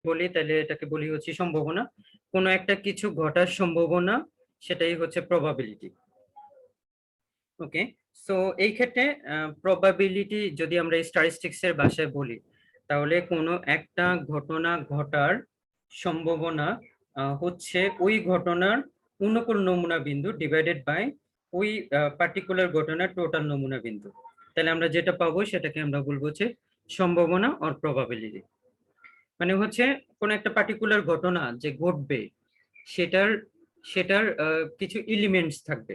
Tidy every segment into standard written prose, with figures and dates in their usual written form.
বলি তাহলে এটাকে বলি হচ্ছে সম্ভাবনা, কোনো একটা কিছু ঘটার সম্ভাবনা, সেটাই হচ্ছে প্রবাবিলিটি। ওকে, সো এই ক্ষেত্রে প্রবাবিলিটি যদি আমরা স্ট্যাটিস্টিক্স এর ভাষায় বলি, তাহলে কোনো একটা ঘটনা ঘটার সম্ভাবনা হচ্ছে ওই ঘটনার অনুকূল নমুনা বিন্দু ডিভাইডেড বাই ওই পার্টিকুলার ঘটনার টোটাল নমুনা বিন্দু। তাহলে আমরা যেটা পাবো সেটাকে আমরা বলবো হচ্ছে সম্ভাবনা অর প্রবাবিলিটি। মানে হচ্ছে কোন একটা পার্টিকুলার ঘটনা যে ঘটবে, সেটার সেটার কিছু এলিমেন্টস থাকবে,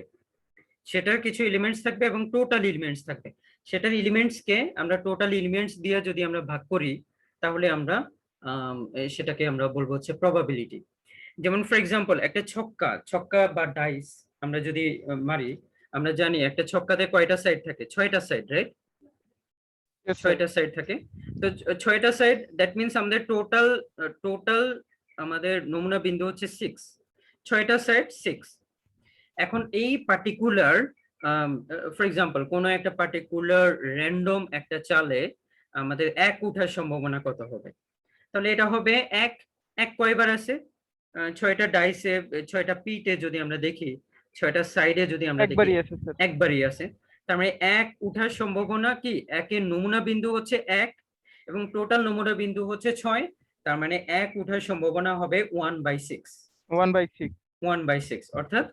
সেটার কিছু এলিমেন্টস থাকবে এবং টোটাল এলিমেন্টস থাকবে। সেটার এলিমেন্টস কে আমরা টোটাল এলিমেন্টস দিয়ে যদি আমরা ভাগ করি, তাহলে আমরা সেটাকে আমরা বলবো হচ্ছে প্রবাবিলিটি। যেমন ফর এক্সাম্পল একটা ছক্কা ছক্কা বা ডাইস আমরা যদি মারি, আমরা জানি একটা ছক্কাতে কয়টা সাইড থাকে? 6টা সাইড, রাইট? 6টা সাইড থাকে। তো 6টা সাইড, দ্যাট মিনস আমাদের টোটাল টোটাল আমাদের নমুনা বিন্দু হচ্ছে 6। 6টা সাইড 6। এখন এই পার্টিকুলার ফর এক্সাম্পল কোন একটা পার্টিকুলার র্যান্ডম একটা চালে আমাদের এক উঠার সম্ভাবনা কত হবে? তাহলে এটা হবে এক। এক কয়বার আছে? 6টা ডাইসে, 6টা পিটে যদি আমরা দেখি, 6টা সাইডে যদি আমরা দেখি, একবারই আছে। তার মানে এক উঠার সম্ভাবনা কি? একের নমুনা বিন্দু হচ্ছে 1 এবং টোটাল নমুনা বিন্দু হচ্ছে 6। তার মানে এক উঠার সম্ভাবনা হবে 1/6। 1/6 অর্থাৎ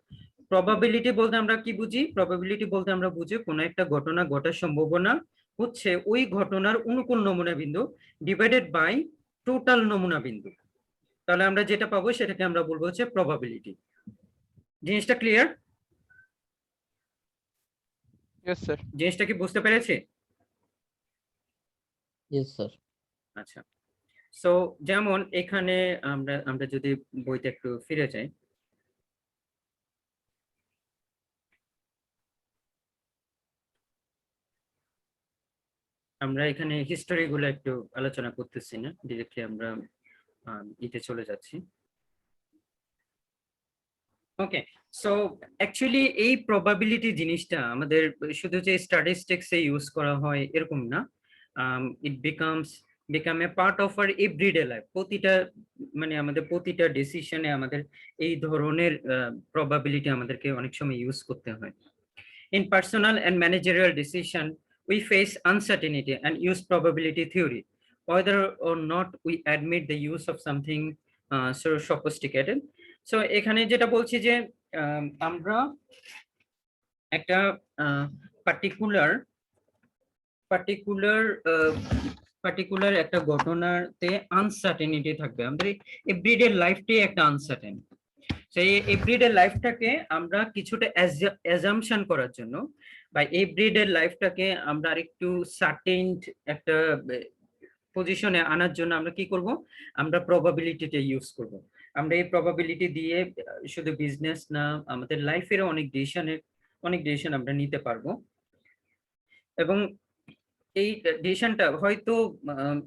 প্রবাবিলিটি বলতে আমরা কি বুঝি? প্রবাবিলিটি বলতে আমরা বুঝি কোনো একটা ঘটনা ঘটার সম্ভাবনা হচ্ছে ওই ঘটনার অনুকূল নমুনা বিন্দু ডিভাইডেড বাই টোটাল নমুনা বিন্দু। তাহলে আমরা যেটা পাবো সেটাকে আমরা বলবো হচ্ছে প্রবাবিলিটি। জিনিসটা ক্লিয়ার? Yes sir. জিনিসটা কি বুঝতে পেরেছি? Yes sir. আচ্ছা, সো যেমন এখানে আমরা আমরা যদি বইতে একটু ফিরে যাই, আমরা এখানে হিস্টোরি গুলো একটু আলোচনা করতেছি না, ডিরেক্টলি আমরা ইতে চলে যাচ্ছি। ওকে, সো অ্যাকচুয়ালি এই প্রবাবিলিটি জিনিসটা আমাদের শুধু যে স্ট্যাটিস্টিক্স এ ইউজ করা হয় এরকম না, it become a part of our everyday life. প্রতিটা মানে আমাদের প্রতিটা ডিসিশনে আমাদের এই ধরনের প্রবাবিলিটি আমাদেরকে অনেক সময় ইউজ করতে হয়। In personal and managerial decision, we face uncertainty and use probability theory, whether or not we admit the use of something so sophisticated. So এখানে যেটা বলছি যে আমরা একটা পার্টিকুলার পার্টিকুলার পার্টিকুলার একটা ঘটনাতে আনসার্টেনিটি থাকবে। আমাদের এভরিডে লাইফটাই একটা আনসার্টেন। সেই এভরিডে লাইফটাকে আমরা কিছুটা অ্যাজাম্পশন করার জন্য বা এভরিডে লাইফটাকে আমরা আরেকটু সার্টেন একটা পজিশনে আনার জন্য আমরা কি করব? আমরা প্রবাবিলিটিটা ইউজ করব। আমরা এই প্রবাবিলিটি দিয়ে শুধু বিজনেস না, আমাদের লাইফের অনেক ডিসিশন আমরা নিতে পারবো। এবং এই ডিসিশনটা হয়তো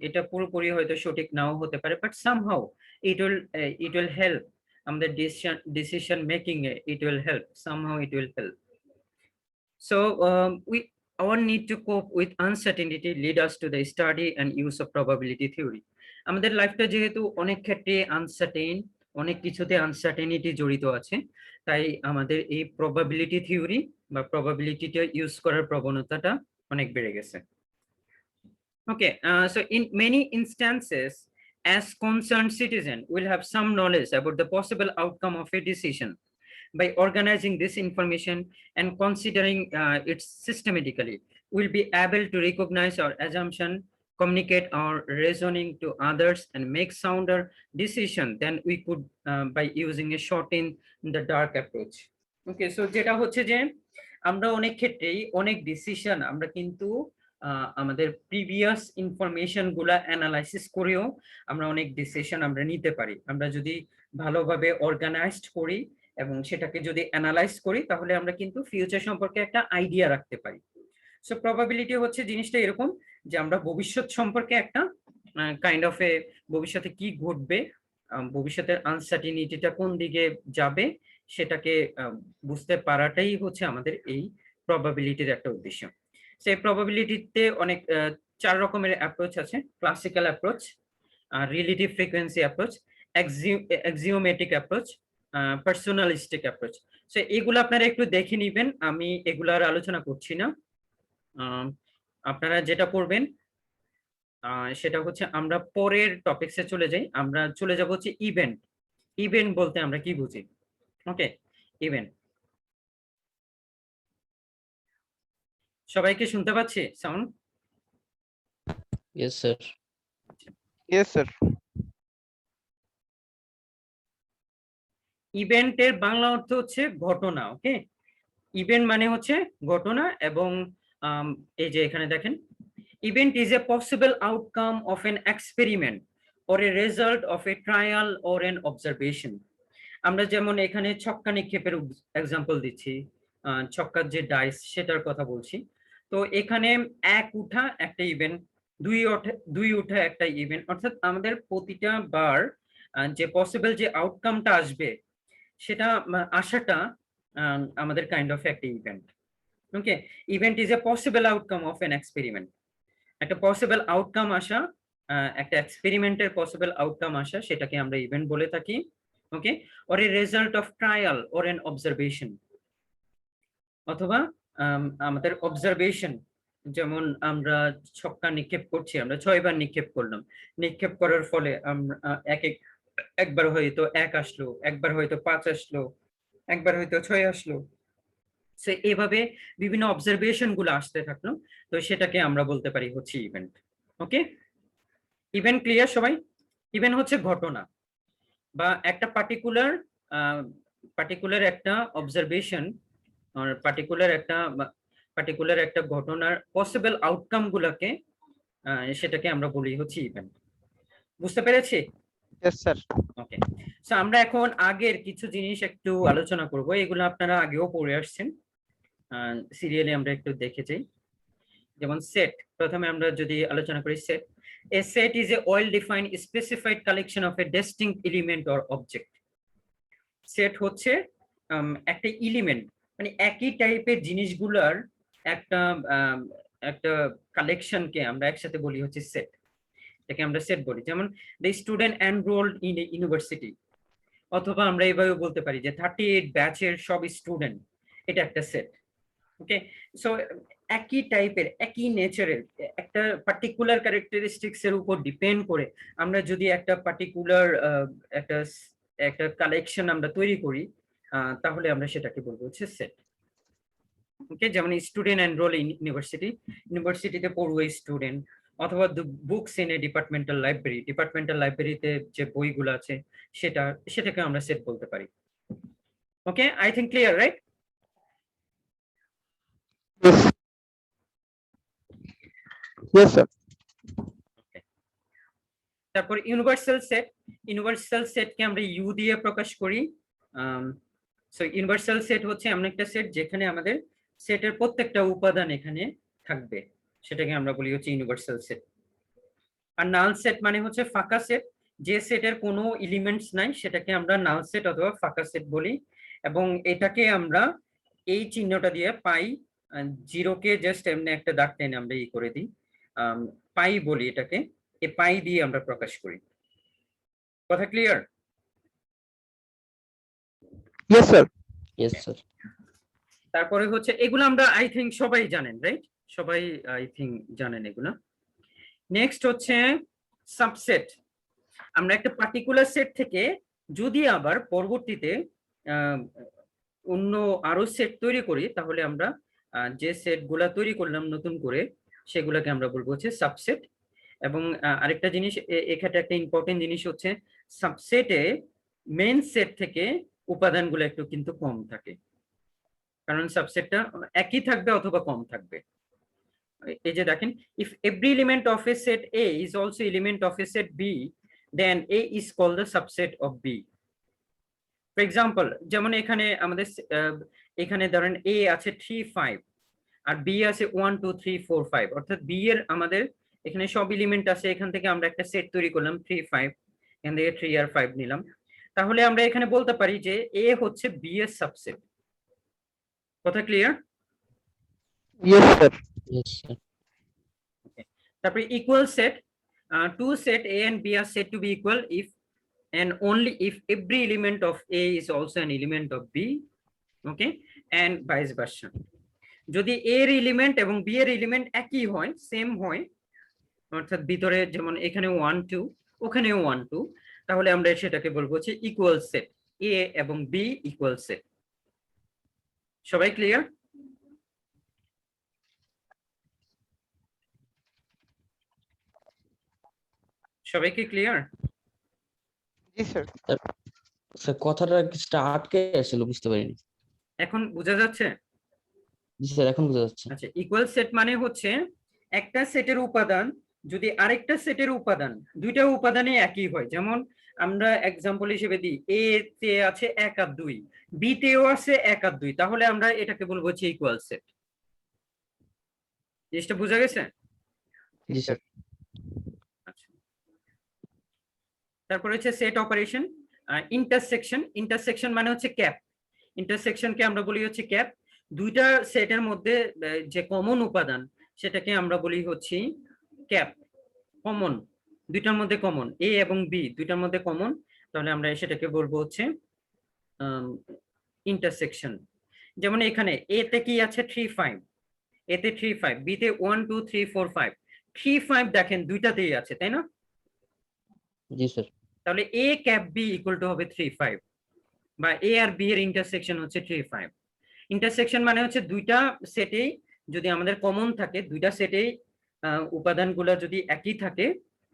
এটা পুরোপুরি হয়তো সঠিক নাও হতে পারে, but somehow it will help আমাদের ডিসিশন মেকিং এ। It will help, somehow it will help. So our need to cope with uncertainty lead us to the study and use of probability theory. আমাদের লাইফটা যেহেতু অনেক ক্ষেত্রে uncertain, অনেক কিছুতে uncertainty জড়িত আছে, তাই আমাদের এই প্রবাবিলিটি থিওরি বা প্রবাবিলিটিটা ইউজ করার প্রবণতাটা অনেক বেড়ে গেছে। Okay, so in many instances, as concerned citizen will have some knowledge about the possible outcome of a decision. By organizing this information and considering it systematically, we'll be able to recognize our assumption, communicate our reasoning to others, and make sounder decision than we could by using a shot in the dark approach. Okay, so যেটা হচ্ছে যে আমরা অনেক ক্ষেত্রেই অনেক decision আমরা কিন্তু আমাদের প্রিভিয়াস ইনফরমেশন গুলা অ্যানালাইসিস করেও আমরা অনেক ডিসিশন আমরা নিতে পারি। আমরা যদি ভালোভাবে অর্গানাইজড করি এবং সেটাকে যদি অ্যানালাইজ করি, তাহলে আমরা কিন্তু ফিউচার সম্পর্কে একটা আইডিয়া রাখতে পারি। সো প্রবাবিলিটি হচ্ছে জিনিসটা এরকম যে আমরা ভবিষ্যৎ সম্পর্কে একটা কাইন্ড অফ এ ভবিষ্যতে কি ঘটবে, ভবিষ্যতের আনসার্টেনিটিটা কোন দিকে যাবে, সেটাকে বুঝতে পারাটাই হচ্ছে আমাদের এই প্রবাবিলিটির একটা উদ্দেশ্য। সেই প্রবাবিলিটিতে অনেক 4 রকমের অ্যাপ্রোচ আছে। Classical approach, relative frequency approach, axiomatic approach, personalistic approach. So এগুলো আপনারা একটু দেখে নিবেন, আমি এগুলার আলোচনা করছি না। আপনারা যেটা করবেন সেটা হচ্ছে আমরা পরের টপিকসে চলে যাই। আমরা চলে যাব হচ্ছে ইভেন্ট। ইভেন্ট বলতে আমরা কি বুঝি? ওকে, ইভেন্ট। সবাইকে শুনতে পাচ্ছি sound? Yes, sir. Yes, sir. ইভেন্টের বাংলা অর্থ হচ্ছে ঘটনা। ওকে, ইভেন্ট মানে হচ্ছে ঘটনা। এবং এই যে এখানে দেখেন, event is a possible outcome of N experiment or a result of a trial or an observation. আমরা যেমন এখানে ছক্কা নিক্ষেপের এক্সাম্পল দিচ্ছি, ছক্কার যে ডাইস সেটার কথা বলছি। তো এখানে এক উঠা একটা ইভেন্ট, দুই উঠা একটা ইভেন্ট, অর্থাৎ আমাদের প্রতিটা বার যে পসিবল যে আউটকামটা আসবে সেটা আসাটা আমাদের কাইন্ড অফ একটা event. Okay, event is a possible outcome of N experiment. একটা পসিবল আউটকাম আসা, একটা এক্সপেরিমেন্টের পসিবল আউটকাম আসা, সেটাকে আমরা ইভেন্ট বলে থাকি। ওকে, or a result of trial or an observation, অথবা আমাদের অবজারভেশন। যেমন আমরা ছক্কা নিক্ষেপ করছি, আমরা 6 বার নিক্ষেপ করলাম, নিক্ষেপ করার ফলে আমরা একবার হয়তো 1 আসলো, একবার হয়তো 5 আসলো, একবার হয়তো 6 আসলো। সো এইভাবে বিভিন্ন অবজারভেশন গুলো আসতে থাকলো, তো সেটাকে আমরা বলতে পারি হচ্ছে ইভেন্ট। ওকে, ইভেন্ট ক্লিয়ার সবাই? ইভেন্ট হচ্ছে ঘটনা বা একটা পার্টিকুলার একটা অবজারভেশন আর পার্টিকুলার একটা ঘটনার পসিবল আউটকাম গুলাকে সেটাকে আমরা বলি হচ্ছে ইভেন্ট। বুঝতে পেরেছি? Yes, sir. ওকে, সো আমরা এখন আগের কিছু জিনিস একটু আলোচনা করব, এগুলো আপনারা আগেও পড়ে আসছেন, সিরিয়ালে আমরা একটু দেখে যাই। যেমন সেট, প্রথমে আমরা যদি আলোচনা করি set, a set is a well defined specified collection of a distinct element or object. Set হচ্ছে একটা এলিমেন্ট, মানে একই টাইপের জিনিসগুলোর একটা একটা কালেকশনকে আমরা একসাথে বলি হচ্ছে সেট। এটাকে আমরা সেট বলি। যেমন the student enrolled in a university, অথবা আমরা এইভাবে বলতে পারি যে 38 ব্যাচের সব স্টুডেন্ট, এটা একটা সেট। ওকে, সো একই টাইপের একই নেচারের একটা পার্টিকুলার ক্যারেক্টারিস্টিক্স এর উপর ডিপেন্ড করে আমরা যদি একটা পার্টিকুলার একটা একটা কালেকশন আমরা তৈরি করি, তাহলে আমরা সেটাকে বলবো হচ্ছে সেট। ওকে, যেমন স্টুডেন্ট এনরোল ইন ইউনিভার্সিটি, ইউনিভার্সিটিতে পড়ুয়া স্টুডেন্ট, অথবা বুকস ইন এ ডিপার্টমেন্টাল লাইব্রেরিতে যে বইগুলো আছে সেটাকে আমরা সেট বলতে পারি। Okay, I think clear, right? Yes. Yes, sir. তারপর ইউনিভার্সাল সেটকে আমরা ইউ দিয়ে প্রকাশ করি। সো ইউনিভার্সাল সেট হচ্ছে এমন একটা সেট যেখানে আমাদের সেটের প্রত্যেকটা উপাদান এখানে থাকবে, সেটাকে আমরা বলি হচ্ছে ইউনিভার্সাল সেট। আর নাল সেট মানে হচ্ছে ফাঁকা সেট, যে সেটের কোনো এলিমেন্টস নাই সেটাকে আমরা নাল সেট অথবা ফাঁকা সেট বলি। এবং এটাকে আমরা এই চিহ্নটা দিয়ে পাই, জিরোকে জাস্ট এমনি একটা দাগ টেনে আমরা ই করে দিই, পাই বলি এটাকে, এই পাই দিয়ে আমরা প্রকাশ করি। কথা clear? Yes, sir. Yes, sir. তারপরে হচ্ছে এগুলো আমরা আই থিঙ্ক সবাই জানেন, রাইট? সবাই আই থিঙ্ক জানেন এগুলা। নেক্সট হচ্ছে সাবসেট। আমরা একটা পার্টিকুলার সেট থেকে যদি আবার পরবর্তীতে অন্য আরো সেট তৈরি করি, তাহলে আমরা যে সেট গুলা তৈরি করলাম নতুন করে সেগুলাকে আমরা বলবো হচ্ছে সাবসেট। এবং আরেকটা জিনিস এখানে একটা ইম্পর্টেন্ট জিনিস হচ্ছে সাবসেটে মেইন সেট থেকে উপাদানগুলো একটু কিন্তু কম থাকে, কারণ সাবসেটটা একই থাকবে অথবা কম থাকবে। এই যে দেখেন, if every element of A set A is also element of A set B, then A is called the subset of B. For example, যেমন এখানে আমাদের এখানে ধরেন এ আছে 3 5 আর বি আছে 1 2 3 4 5, অর্থাৎ বি এর আমাদের এখানে সব এলিমেন্ট আছে, এখান থেকে আমরা একটা সেট তৈরি করলাম 3 5, এখান থেকে 3 আর 5 নিলাম, তাহলে আমরা এখানে বলতে পারি যে এ হচ্ছে বি এর সাবসেট। কথা clear? Yes, sir. Yes, sir. তারপরে equal set, two set A and B are said to be equal if and only if every element of A is also an element of B, okay, and vice versa. যদি A এর element এবং B এর element একই হয়, same হয়, অর্থাৎ ভিতরে যেমন এখানে 1 2 ওখানেও 1 2, তাহলে আমরা সেটাকে বলবো হচ্ছে ইকুয়াল সেট, A এবং B ইকুয়াল সেট। সবাই ক্লিয়ার? সবাই কি ক্লিয়ার? জি স্যার। স্যার কথাটা কিছুটা আটকে আসছিল, বুঝতে পারিনি। এখন বোঝা যাচ্ছে? জি স্যার, এখন বোঝা যাচ্ছে। আচ্ছা, ইকুয়াল সেট মানে হচ্ছে একটা সেটের উপাদান যদি আরেকটা সেটের উপাদান, দুইটা উপাদানে একই হয়, যেমন আমরা এক্সাম্পল হিসেবে দিই এ তে আছে 1 আর 2, বি তেও আছে 1 আর 2, তাহলে আমরা এটাকে বলবো হচ্ছে ইকুয়াল সেট। জিনিসটা বোঝা গেছে? জি স্যার। আচ্ছা, তারপর হচ্ছে সেট অপারেশন। ইন্টারসেকশন, ইন্টারসেকশন মানে হচ্ছে ক্যাপ। ইন্টারসেকশনকে আমরা বলি হচ্ছে ক্যাপ। দুইটা সেটের মধ্যে যে কমন উপাদান সেটাকে আমরা বলি হচ্ছে ক্যাপ, কমন, দুইটার মধ্যে কমন, এ এবং বি দুইটার মধ্যে কমন, তাহলে আমরা সেটাকে বলবো হচ্ছে ইন্টারসেকশন। যেমন এখানে এ তে কি আছে 3 5, এতে 3 5, বি তে 1 2 3 4 5, 3 5 দেখেন দুইটাতেই আছে, তাই না? জি স্যার। তাহলে A cap B equal two হবে 3 5, বা এ আর বি এর ইন্টারসেকশন হচ্ছে 3 5। ইন্টারসেকশন মানে হচ্ছে দুইটা সেটেই যদি আমাদের কমন থাকে, দুইটা সেটেই উপাদানগুলো যদি একই থাকে,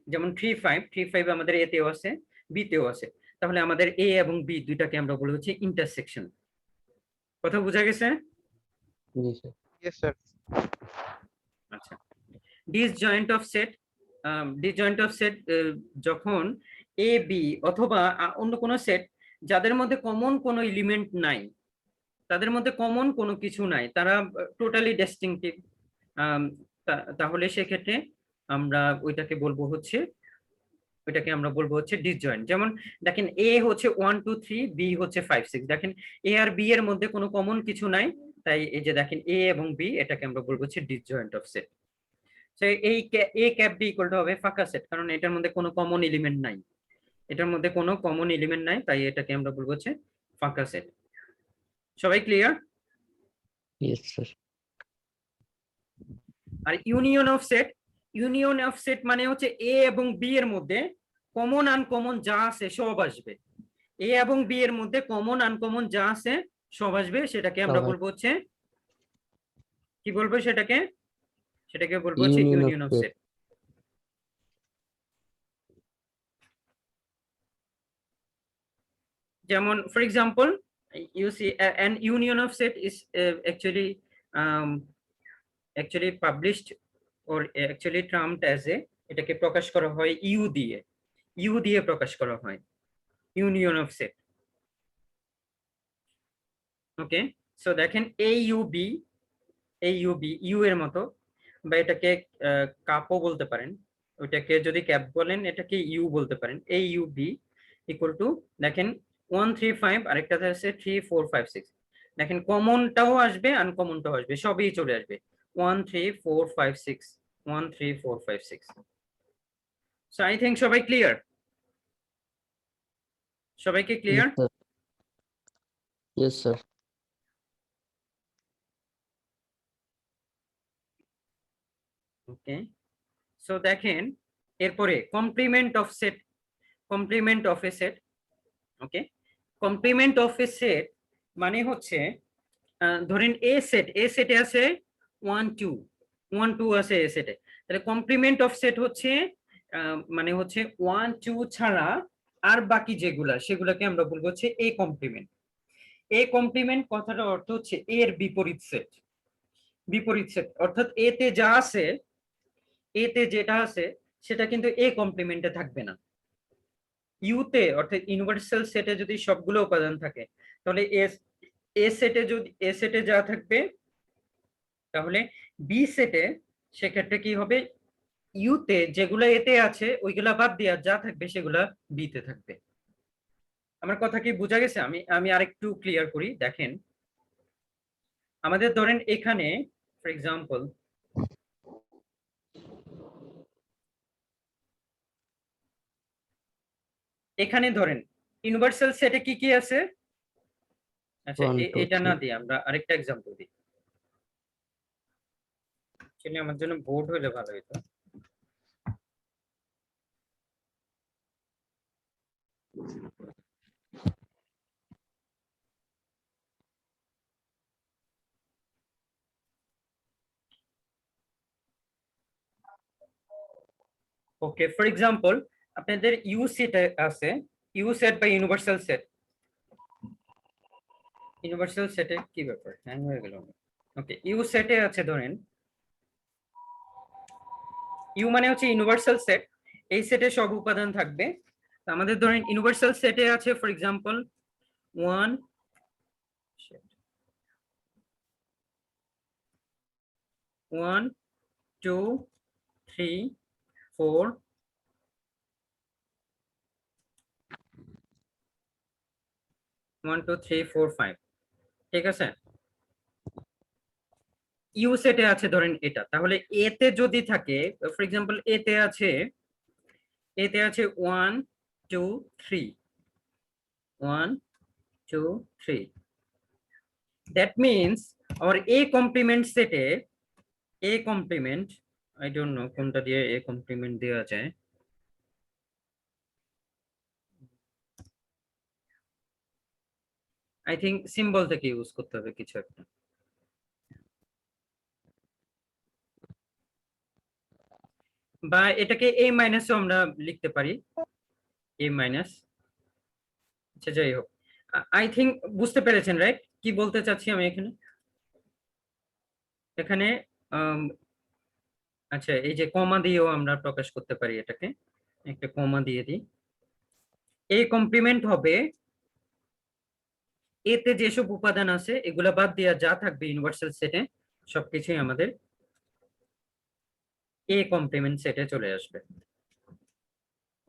যেমন 3 5, 3 5 আমাদের এ তেও আছে বি তেও আছে, তাহলে আমাদের এ এবং বি দুইটাকে আমরা বলি হচ্ছে ইন্টারসেকশন। কথা বোঝা গেছে? জি স্যার। Yes sir. আচ্ছা, disjoint of set. Disjoint of set যখন এ বি অথবা অন্য কোনো সেট যাদের মধ্যে কমন কোনো এলিমেন্ট নাই, তাদের মধ্যে কমন কোনো কিছু নাই, তারা টোটালি ডিস্টিংক্টিভ, তাহলে সেক্ষেত্রে আমরা ওইটাকে বলবো হচ্ছে ডিসজয়েন্ট। যেমন দেখেন এ হচ্ছে 1 2 3, বি হচ্ছে 5 6, দেখেন এ আর বি এর মধ্যে কোনো কমন কিছু নাই, তাই এই যে দেখেন এ এবং বি, এটাকে আমরা বলবো হচ্ছে ডিসজয়েন্ট অফ সেট। এই A cap B equal two হবে ফাঁকা সেট, কারণ এটার মধ্যে কোনো কমন এলিমেন্ট নাই, এটার মধ্যে কোনো কমন এলিমেন্ট নাই, তাই এটাকে আমরা বলবো হচ্ছে ফাঁকা সেট। সবাই ক্লিয়ার? Yes sir. আর union of set, union of set মানে হচ্ছে এ এবং বি এর মধ্যে কমন আনকমন যা আছে সব আসবে, এ এবং বি এর মধ্যে কমন আনকমন যা আছে সব আসবে, সেটাকে আমরা বলবো হচ্ছে কি বলবো, সেটাকে বলবো হচ্ছে ইউনিয়ন অফ সেট। যেমন for example you see an union of set is actually published or actually termed as a, এটাকে প্রকাশ করা হয় ইউ দিয়ে প্রকাশ করা হয়, union of set. Okay, so দেখেন এ ইউ বি, ইউ এর মতো, বা এটাকে কাপও বলতে পারেন, ওইটাকে যদি ক্যাপ বলেন এটাকে ইউ বলতে পারেন, A U B equal to দেখেন 1 3 5, আরেকটাতে আছে 3 4 5 6, দেখেন কমনটাও আসবে আনকমনটাও আসবে, সবই চলে আসবে 1 3 4 5 6, 1 3 4 5 6। সো আই থিংক সবাই ক্লিয়ার? সবাইকে clear? Yes sir. Okay, so দেখেন এরপরে complement of set, complement of A set. Okay, complement of A set মানে হচ্ছে ধরেন এ সেটে আছে 1 2, 1 2 আছে এ সেটে, তাহলে কমপ্লিমেন্ট অফ সেট হচ্ছে মানে হচ্ছে 1 2 ছাড়া আর বাকি যেগুলা সেগুলাকে আমরা বলবো হচ্ছে এ কমপ্লিমেন্ট। এ কমপ্লিমেন্ট কথাটার অর্থ হচ্ছে এর বিপরীত সেট, বিপরীত সেট অর্থাৎ এতে যা আছে, এতে যেটা আছে সেটা কিন্তু এ কমপ্লিমেন্টে থাকবে না। ইউতে অর্থাৎ ইউনিভার্সাল সেটে যদি সবগুলো উপাদান থাকে, তাহলে এ সেটে যদি এ সেটে যা থাকবে, তাহলে বি সেটে সেক্ষেত্রে কি হবে, ইউতে যেগুলা এতে আছে ওইগুলা বাদ দিয়ে যা থাকবে সেগুলা বিতে থাকবে। আমার কথা কি বোঝা গেছে? আমি আরেকটু ক্লিয়ার করি, দেখেন আমাদের ধরেন এখানে ফর এক্সাম্পল এখানে ধরেন ইউনিভার্সাল সেটে কি কি আছে? আচ্ছা 1 2 এটা না 3 দিই, আমরা আরেকটা एग्जांपल দিই। সেটা আমার জন্য বোর্ড হলে ভালো হতো। ওকে, ফর एग्जांपल আপনাদের ইউ সেট আছে, ইউ সেট বা ইউনিভার্সাল সেট। ইউনিভার্সাল সেটে কি ব্যাপার, হ্যাং হয়ে গেল? ওকে, ইউ সেটে আছে ধরেন, ইউ মানে হচ্ছে ইউনিভার্সাল সেট, এই সেটে সব উপাদান থাকবে। তো আমাদের ধরেন ইউনিভার্সাল সেটে আছে ফর एग्जांपल 1 1 2 3 4 1 2 3 4 5, ঠিক আছে? ইউ সেটে আছে ধরেন এটা, তাহলে এ তে যদি থাকে ফর एग्जांपल এ তে আছে 1 2 3 1 2 3, that means our a complement set a complement, I don't know কোনটা দিয়ে a complement দেওয়া যায়। I think সিম্বল থেকে ইউজ করতে হবে কিছু একটা। বা এটাকে a মাইনাসও আমরা লিখতে পারি, a মাইনাস। আচ্ছা যাই হোক, আই থিংক বুঝতে পেরেছেন রাইট কি বলতে চাচ্ছি আমি এখানে? এখানে আচ্ছা এই যে কমা দিয়েও আমরা প্রকাশ করতে পারি এটাকে, একটা কমা দিয়ে দিই। এই কমপ্লিমেন্ট হবে এতে যেসব উপাদান আছে এগুলা বাদ দিয়ে যা থাকবে ইউনিভার্সাল সেটে সবকিছুই আমাদের এ কমপ্লিমেন্ট সেটে চলে আসবে।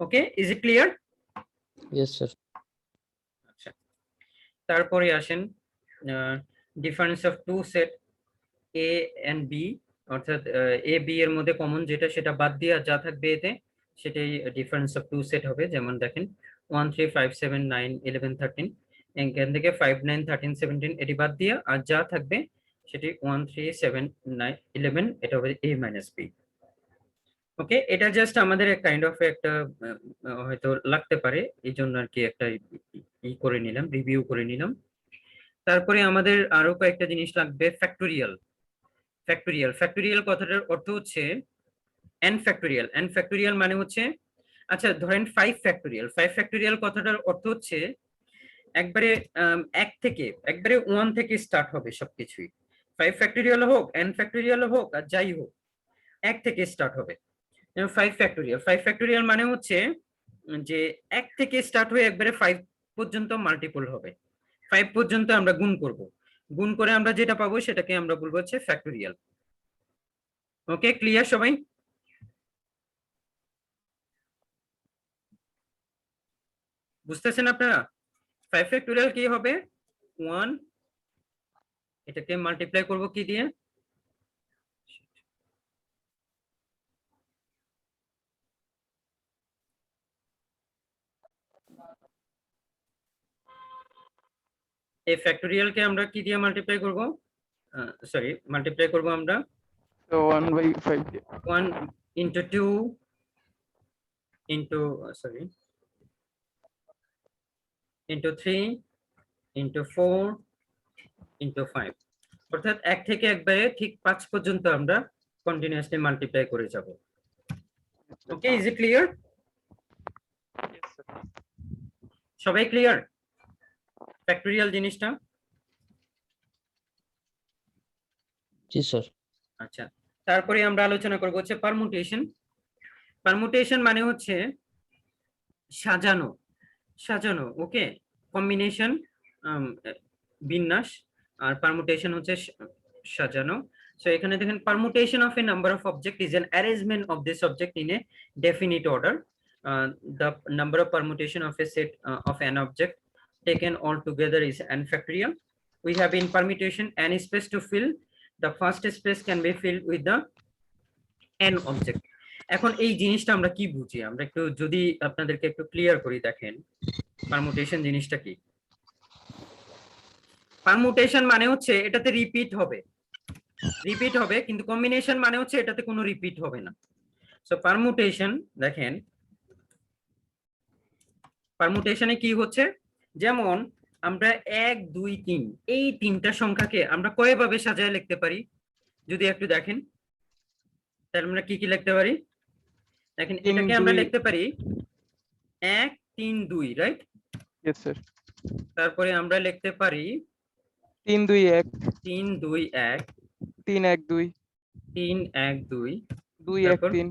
Okay, is it clear? yes sir আচ্ছা, তারপরে আসেন difference of two set A and B, অর্থাৎ এ বি এর মধ্যে কমন যেটা সেটা বাদ দিয়ে যা থাকবে এতে সেটাই ডিফারেন্স অফ টু সেট হবে। যেমন দেখেন 1 3 5 7 9 11 13, এখান থেকে 5 9 13 17 এটি বাদ দিয়ে আর যা থাকবে সেটি 1 3 7 9 11, এটা হবে a মাইনাস বি। ওকে, এটা জাস্ট আমাদের কাইন্ড অফ একটা হয়তো লাগতে পারে, এই জন্য আর কি একটা ই করে নিলাম, রিভিউ করে নিলাম। তারপরে আমাদের আরো কয়েকটা জিনিস লাগবে, ফ্যাক্টোরিয়াল। ফ্যাক্টোরিয়াল কথাটার অর্থ হচ্ছে n ফ্যাক্টোরিয়াল। n ফ্যাক্টোরিয়াল মানে হচ্ছে, আচ্ছা ধরেন 5 ফ্যাক্টোরিয়াল। 5 ফ্যাক্টোরিয়াল কথাটার অর্থ হচ্ছে একবারে এক থেকে একবারে 1 থেকে স্টার্ট হবে সবকিছুই। 5 ফ্যাক্টোরিয়াল হোক, n ফ্যাক্টোরিয়াল হোক, আর যাই হোক, এক থেকে স্টার্ট হবে। 5 ফ্যাক্টোরিয়াল, 5 ফ্যাক্টোরিয়াল মানে হচ্ছে যে এক থেকে স্টার্ট হয়ে একবারে 5 পর্যন্ত মাল্টিপল হবে। 5 পর্যন্ত আমরা গুণ করব, গুণ করে আমরা যেটা পাবো সেটাকে আমরা বলবো হচ্ছে ফ্যাক্টোরিয়াল। ওকে, ক্লিয়ার সবাই? বুঝতেছেন আপনারা? 5 ফ্যাক্টোরিয়াল কি হবে? 1, এটাকে মাল্টিপ্লাই করব কি দিয়ে? এই ফ্যাক্টোরিয়ালকে আমরা কি দিয়ে মাল্টিপ্লাই করব? সরি, মাল্টিপ্লাই করব আমরা So 1/5. 1 into 2 into sorry into 3 into 4 into 5, অর্থাৎ এক থেকে একবারে ঠিক 5 পর্যন্ত আমরা কন্টিনিউয়াসলি মাল্টিপ্লাই করে যাব। Okay, is it clear? Yes, sir. সবাই ক্লিয়ার ফ্যাক্টোরিয়াল জিনিসটা? জি স্যার আচ্ছা, তারপরে আমরা আলোচনা করব হচ্ছে পারমুটেশন। পারমুটেশন মানে হচ্ছে সাজানো, সাজানো। ওকে, কম্বিনেশন বিন্যাস, আর পারমুটেশন হচ্ছে সাজানো। সো এখানে দেখেন permutation of A number of object is an arrangement of this object in a definite order. The number of permutation of a set of an object taken all together is n factorial. We have in permutation n space to fill. The first space can be filled with the n object. এখন এই জিনিসটা আমরা কি বুঝি, আমরা একটু যদি আপনাদেরকে একটু ক্লিয়ার করি, দেখেন পারমুটেশন জিনিসটা কি। পারমুটেশন মানে হচ্ছে এটাতে রিপিট হবে, কিন্তু কম্বিনেশন মানে হচ্ছে এটাতে কোনো রিপিট হবে না। সো পারমুটেশন, দেখেন পারমুটেশনে কি হচ্ছে, যেমন আমরা 1 2 3 এই তিনটা সংখ্যাকে আমরা কয়ভাবে সাজায় লিখতে পারি যদি একটু দেখেন, তাহলে আমরা কি কি লিখতে পারি। দেখেন 3 এটাকে আমরা 2 লিখতে পারি 1 3 2, রাইট। yes sir তারপরে আমরা লিখতে পারি 3 2 1 3 2 1, 3 1 2 3 1 2, 2 1 তারপর 3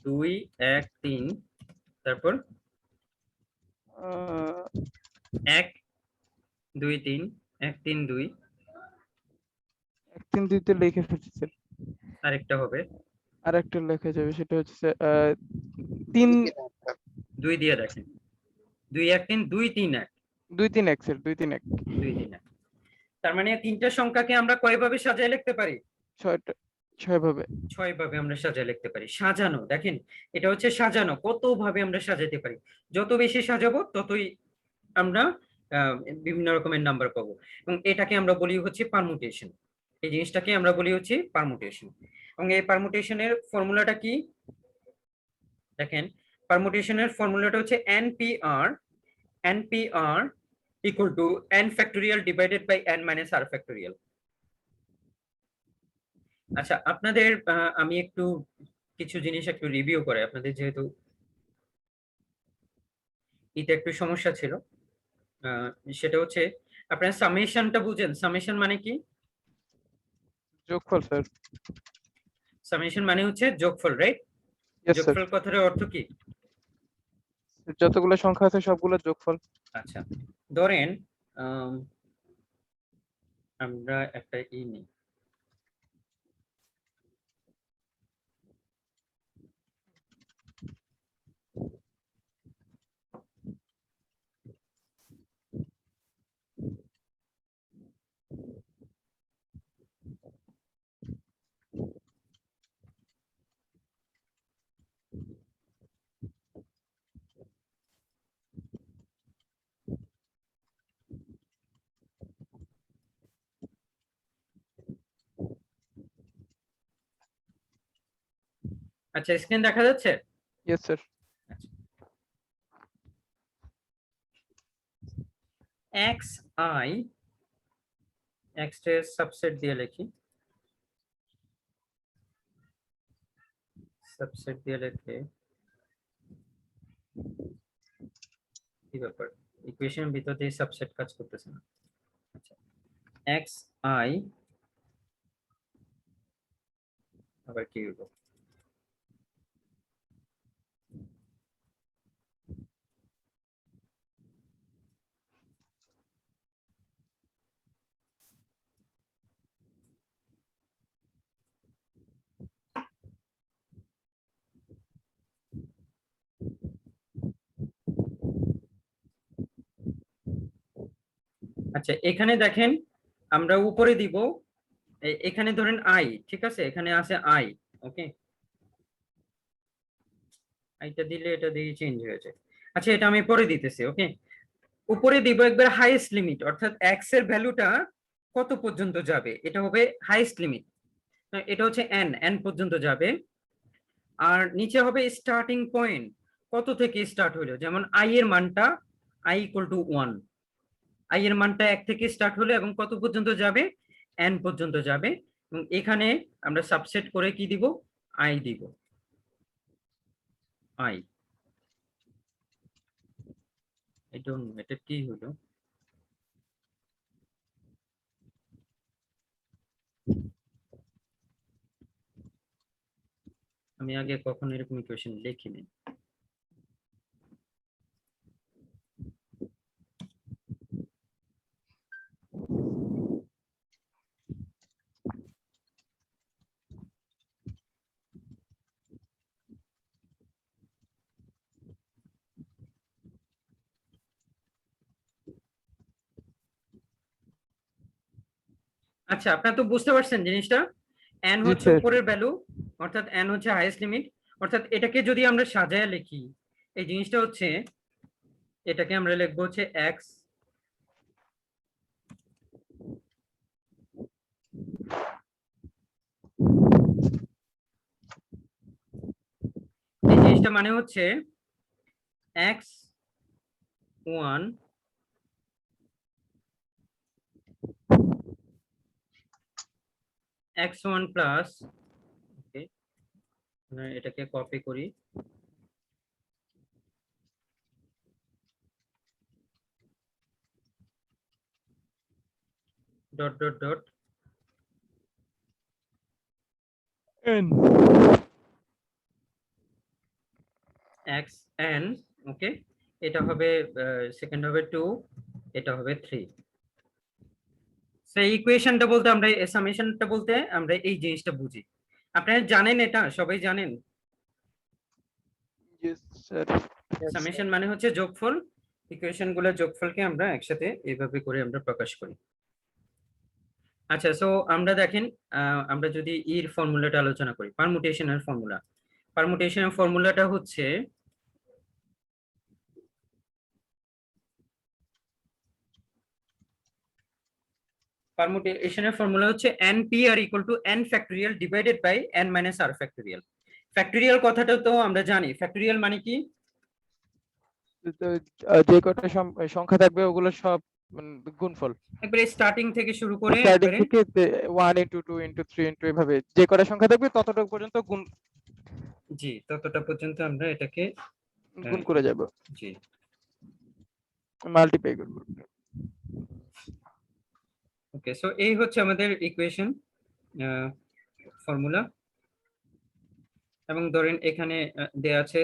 2 1 3, তারপর 1 2 3 1 3 2, 1 3 2 তে লিখে ফেলছি স্যার। আরেকটা হবে আর একটা লেখা যাবে, সেটা হচ্ছে 3 2 দিয়ে দেখেন 2 1 3 2 3 1 2 3 1 স্যার 2 3 1 2 3 1। তার মানে তিনটা সংখ্যাকে আমরা কয়ভাবে সাজায় লিখতে পারি, 6 ভাবে। 6 ভাবে আমরা সাজায় লিখতে পারি। সাজানো, দেখেন এটা হচ্ছে সাজানো, কত ভাবে আমরা সাজাতে পারি, যত বেশি সাজাবো ততই আমরা বিভিন্ন রকমের নাম্বার পাবো, এবং এটাকে আমরা বলি হচ্ছে পারমুটেশন। এই জিনিসটাকে আমরা বলি হচ্ছে পারমুটেশন। এবং এই পারমুটেশনের ফর্মুলাটা কি, দেখেন পারমুটেশনের ফর্মুলাটা হচ্ছে npr equal to n factorial divided by n minus r factorial। আচ্ছা আপনাদের আমি একটু কিছু জিনিস একটু রিভিউ করে, আপনাদের যেহেতু এতে একটু সমস্যা ছিল, সেটা হচ্ছে আপনারা সামেশনটা বুঝেন, সামেশন মানে কি, যোগফল স্যার। সামেশন মানে হচ্ছে যোগফল, রাইট। yes স্যার, যোগফল কথার অর্থ কি, যতগুলো সংখ্যা আছে সবগুলোর যোগফল। আচ্ছা ধরেন আমরা একটা নিই, আচ্ছা স্ক্রিন দেখা যাচ্ছে। yes sir. X I, x এর সাবসেট দিয়ে লিখি, সাবসেট দিয়ে লিখে কি ব্যাপার, ইকুয়েশন ভিতর দিয়ে সাবসেট কাজ করতেছে না। আচ্ছা এক্স আই, আবার কি হলো, আচ্ছা এখানে দেখেন আমরা উপরে দিব, এখানে ধরেন আই, ঠিক আছে, এখানে আছে আই, ওকে, আইটা দিলে এটা দিয়ে চেঞ্জ হয়ে যায়। আচ্ছা এটা আমি পরে দিতেছি, ওকে। উপরে দিব একবার হাইয়েস্ট লিমিট, অর্থাৎ এক্স এর ভ্যালুটা কত পর্যন্ত যাবে, এটা হবে হাইয়েস্ট লিমিট, এটা হচ্ছে এন, এন পর্যন্ত যাবে। আর নিচে হবে স্টার্টিং পয়েন্ট, কত থেকে স্টার্ট হলো, যেমন আই এর মানটা আই ইকুয়াল টু 1, আই এর মানটা 1 থেকে স্টার্ট হলো এবং কত পর্যন্ত যাবে, এন পর্যন্ত যাবে। এবং এখানে আমরা সাবসেট করে কি দিব, আই দিব, আই। এটা কি হলো, আমি আগে কখনো এরকম ইকুয়েশন লিখিনি। আচ্ছা আপনারা তো বুঝতে পারছেন জিনিসটা, এন জি হচ্ছে স্যার। উপরের ভ্যালু, অর্থাৎ n হচ্ছে হাইয়েস্ট লিমিট, অর্থাৎ এটাকে যদি আমরা সাজায় লিখি, এই জিনিসটা হচ্ছে, এটাকে আমরা লিখবো হচ্ছে x এই জিনিসটা মানে হচ্ছে x1 x1 প্লাস, ওকে এটাকে কপি করি, dot dot dot n xn, ওকে এটা হবে সেকেন্ড হবে 2, এটা হবে 3। সেই ইকুয়েশনটা বলতে আমরা সামেশনটা বলতে আমরা এই জিনিসটা বুঝি। আপনারা জানেন, এটা সবাই জানেন, yes sir সামেশন মানে হচ্ছে যোগফল, ইকুয়েশন গুলোর যোগফলকে আমরা একসাথে এইভাবে করে আমরা প্রকাশ করি। আচ্ছা, সো আমরা দেখেন, আমরা যদি এর ফর্মুলাটা আলোচনা করি, পারমুটেশনের ফর্মুলা। পারমুটেশনের ফর্মুলাটা হচ্ছে পারমুটেশনের ফর্মুলা হচ্ছে npr equal to n factorial divided by n minus r factorial. Factorial কথাটা তো আমরা জানি, ফ্যাক্টরিয়াল মানে কি? তো, যে কটা সংখ্যা থাকবে ওগুলো সব গুণফল, একবারে স্টার্টিং থেকে শুরু করে স্টার্টিং একবারে, থেকে 1 into 2 into 3 into এভাবে যে কটা সংখ্যা থাকবে ততটুকু পর্যন্ত গুণ জি ততটা পর্যন্ত আমরা এটাকে গুণ করে যাব, জি মাল্টিপ্লাই করব। ওকে, সো এই হচ্ছে আমাদের ইকুয়েশন ফর্মুলা। এবং ধরেন এখানে দেয়া আছে,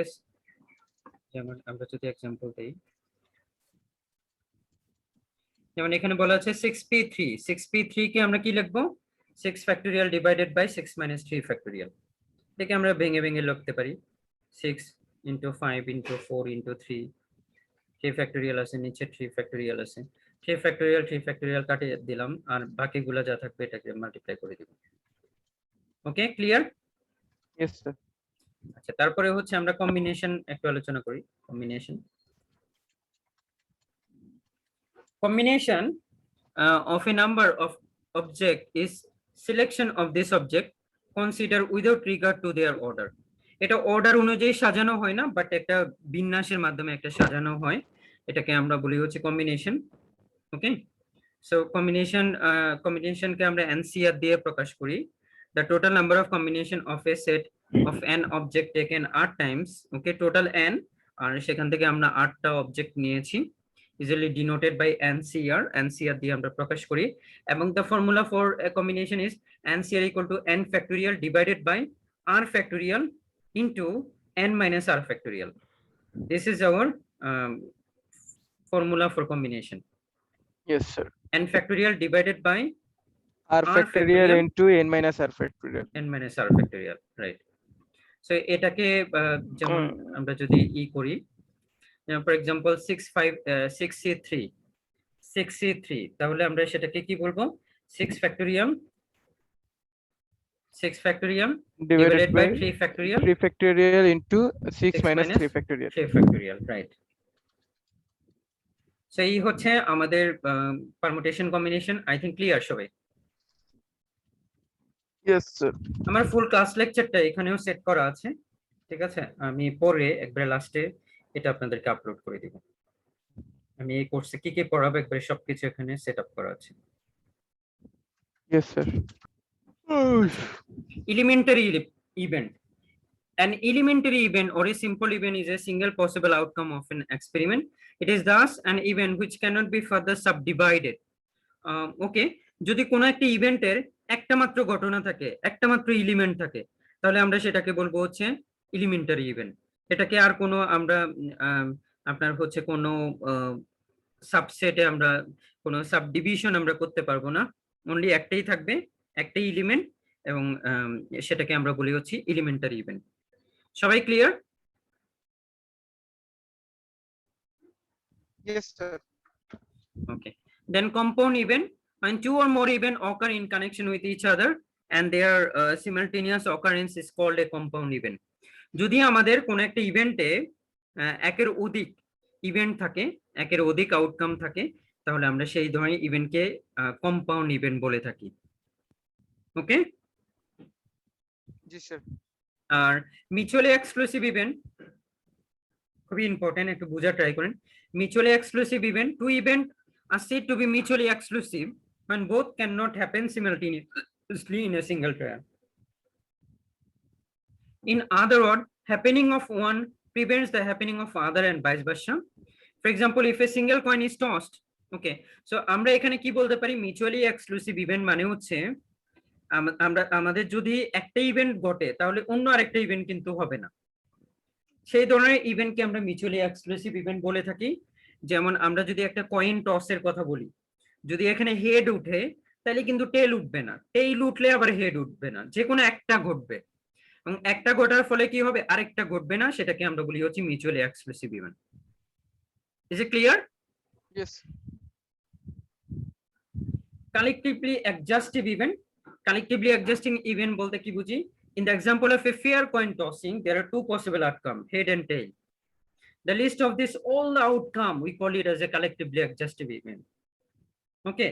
যেমন আমরা যদি এক্সাম্পল দেই, যেমন এখানে বলা আছে 6p3, 6p3 কে আমরা কি লিখবো? 6 factorial divided by 6 minus 3 factorial. এটাকে আমরা ভেঙে ভেঙে লিখতে পারি, 6 into 5 into 4 into 3, 3 ফ্যাক্টরিয়াল আছে, নিচে 3 ফ্যাক্টরিয়াল আছে, 3 ফ্যাক্টরিয়াল কাটিয়ে দিলাম, আর বাকিগুলো যা থাকবে এটাকে মাল্টিপ্লাই করে দিব। ওকে, ক্লিয়ার? Yes sir. আচ্ছা, তারপরে হচ্ছে আমরা কম্বিনেশন একটু আলোচনা করি। Combination of a number of object is selection of this object consider without regard to their order. এটা অর্ডার অনুযায়ী সাজানো হয় না, বাট একটা বিন্যাসের মাধ্যমে একটা সাজানো হয়, এটাকে আমরা বলি হচ্ছে কম্বিনেশন। ওকে, সো কম্বিনেশনকে আমরা NCR দিয়ে প্রকাশ করি। The total number of combination of a set of an object taken 8 times, okay, total n, আর সেখান থেকে আমরা 8টা অবজেক্ট নিয়েছি, easily denoted by NCR, NCR দিয়ে আমরা প্রকাশ করি। এবং the formula for a combination is NCR equal to n factorial divided by r factorial into n minus r factorial. This is our formula for combination. Yes sir. n factorial divided by r factorial into n minus r factorial. n minus r factorial, right? So এটাকে যেমন আমরা যদি করি, for example 6c3, তাহলে আমরা সেটাকে কি বলবো? 6 factorial divided by 3 factorial, 3 factorial into 6 minus 3 factorial. 3 factorial, right? So এই হচ্ছে আমাদের permutation combination. I think clear সবাই? Yes sir. আমার ফুল ক্লাস লেকচারটা এখানেও সেট করা আছে, ঠিক আছে? আমি পরে একবারে লাস্টে এটা আপনাদেরকে আপলোড করে দিব। আমি এই কোর্সে কি কি পড়াবো একবারে সবকিছু এখানে সেটআপ করা আছে। Yes sir. Elementary event. An elementary event or a simple event is a single possible outcome of an experiment. It is thus an event which cannot be further subdivided. Okay, যদি কোনো একটা ইভেন্টের একটা মাত্র ঘটনা থাকে, একটা মাত্র এলিমেন্ট থাকে, তাহলে আমরা সেটাকে বলবো হচ্ছে এলিমেন্টারি ইভেন্ট। এটাকে আর কোনো আমরা আপনার হচ্ছে কোনো সাবসেটে আমরা কোনো সাবডিভিশন আমরা করতে পারবো না, অনলি একটাই থাকবে, একটাই এলিমেন্ট, এবং সেটাকে আমরা বলি হচ্ছে এলিমেন্টারি ইভেন্ট। সবাই clear? Yes sir. Okay, then compound event, when two or more events occur in connection with each other, and their simultaneous occurrence is called a compound event. যদি আমাদের কোন একটা ইভেন্টে একের অধিক ইভেন্ট থাকে, একের অধিক আউটকাম থাকে, তাহলে আমরা সেই ধরনের ইভেন্টকে কম্পাউন্ড ইভেন্ট বলে থাকি। ওকে, জি স্যার। আর মিউচুয়ালি এক্সক্লুসিভ ইভেন্ট খুবই ইম্পর্টেন্ট, একটু বোঝা ট্রাই করেন। Mutually exclusive event, two events are said to be mutually exclusive when both cannot happen simultaneously in a single trial. In other words, happening of one prevents the happening of other and vice versa. For example, if a single coin is tossed, okay, so আমরা এখানে কি বলতে পারি, mutually exclusive event মানে হচ্ছে আমরা আমাদের যদি একটা ইভেন্ট ঘটে তাহলে অন্য আরেকটা ইভেন্ট কিন্তু হবে না, সেই ধরনের ইভেন্টকে আমরা মিউচুয়ালি এক্সক্লুসিভ ইভেন্ট বলে থাকি। যেমন আমরা যদি একটা কয়েন টসের কথা বলি, যদি এখানে হেড উঠে তাহলে কিন্তু টেল উঠবে না, টেইল উঠলে আবার হেড উঠবে না, যে কোনো একটা ঘটবে, এবং একটা ঘটার ফলে কি হবে, আরেকটা ঘটবে না, সেটাকে আমরা বলি হচ্ছে mutually exclusive event. Is it clear? Yes. Collectively অ্যাডজাস্টিভ event, collectively adjusting event বলতে কি বুঝি? In the example of a fair coin tossing, there are two possible outcomes, head and tail. The list of this all the outcome, we call it as a collectively adjustive event. Okay,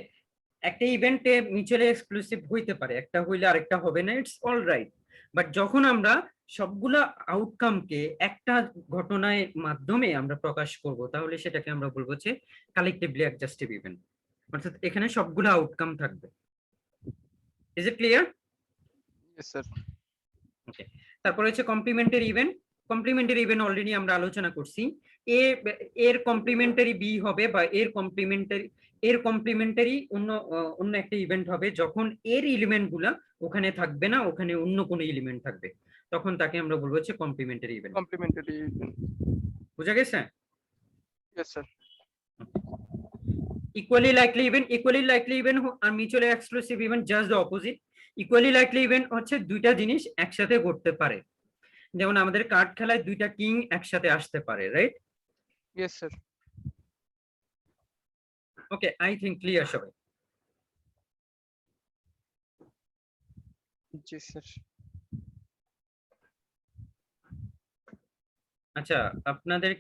একটা ইভেন্টে mutually exclusive হইতে পারে, একটা হইলে আরেকটা হবে না, it's all right. But যখন আমরা সবগুলা আউটকামকে একটা ঘটনার মাধ্যমে আমরা প্রকাশ করব, তাহলে সেটাকে আমরা বলবো যে কালেক্টিভলি অ্যাডজাস্টিভ ইভেন্ট, অর্থাৎ এখানে সবগুলা আউটকাম থাকবে। Is it clear? Yes sir. Okay, তারপরে হচ্ছে complementary event. Complementary event already আমরা আলোচনা করছি, এর কমপ্লিমেন্টারি বি হবে, বা এর কমপ্লিমেন্টারি অন্য একটা ইভেন্ট হবে যখন এর এলিমেন্ট গুলা ওখানে থাকবে না, ওখানে অন্য কোনো এলিমেন্ট থাকবে, তখন তাকে আমরা বলবো হচ্ছে কমপ্লিমেন্টারি ইভেন্ট। Complementary event. বুঝা গেছে? ইয়েস স্যার। Equally likely event আর mutually exclusive event just the opposite. Equally likely event হচ্ছে দুইটা জিনিস একসাথে ঘটতে পারে, যেমন আমাদের কার্ড খেলায় দুইটা কিং একসাথে আসতে পারে, right? Yes sir. Okay, I think clear সবাই? জি স্যার। আচ্ছা, আপনাদের